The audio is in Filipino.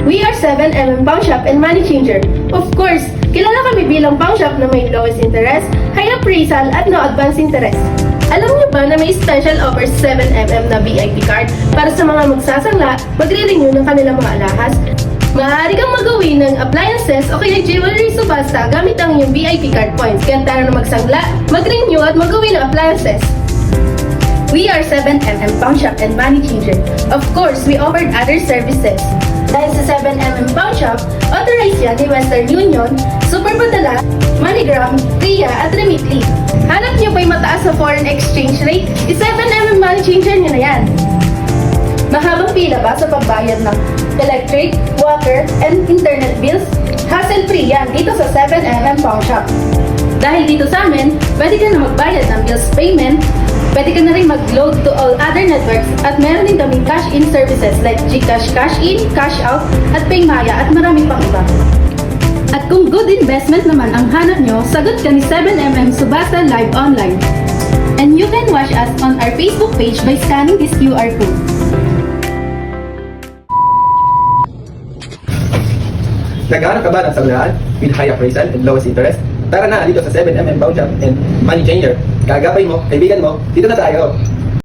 We are 7mm Pawn Shop and Money Changer. Of course, kilala kami bilang pawn shop na may lowest interest, high appraisal at no advance interest. Alam niyo ba na may special offer 7mm na VIP card para sa mga magsasangla, magre-renew ng kanilang mga alahas? Maaari kang magawi ng appliances o kaya jewelry subasta gamit ang iyong VIP card points. Kaya tara na magsangla, mag-renew at magawi ng appliances. We are 7mm Pawn Shop and Money Changer. Of course, we offered other services. Dahil sa 7mm Pawn Shop, authorized yan ni Western Union, Superpadala, MoneyGram, RIA at Remitly. Hanap niyo ba'y mataas na foreign exchange rate? I-7mm Money Changer niyo na yan. Mahabang pila ba sa pagbayad ng electric, water, and internet bills? Hassle-free yan dito sa 7mm Pawn Shop. Dahil dito sa amin, pwede ka na magbayad ng bills payment, pwede ka na rin mag-load to all other networks at meron din kaming cash-in services like GCash cash-in, cash-out, at Paymaya at marami pang iba. At kung good investment naman ang hanap nyo, sagot ka ni 7mm Subasta Live Online. And you can watch us on our Facebook page by scanning this QR code. Naghahanap ka ba ng sanglaan with high appraisal and lowest interest? Tara na dito sa 7mm Pawn Shop and Money Changer. Gagapay mo, kaibigan mo, dito na tayo!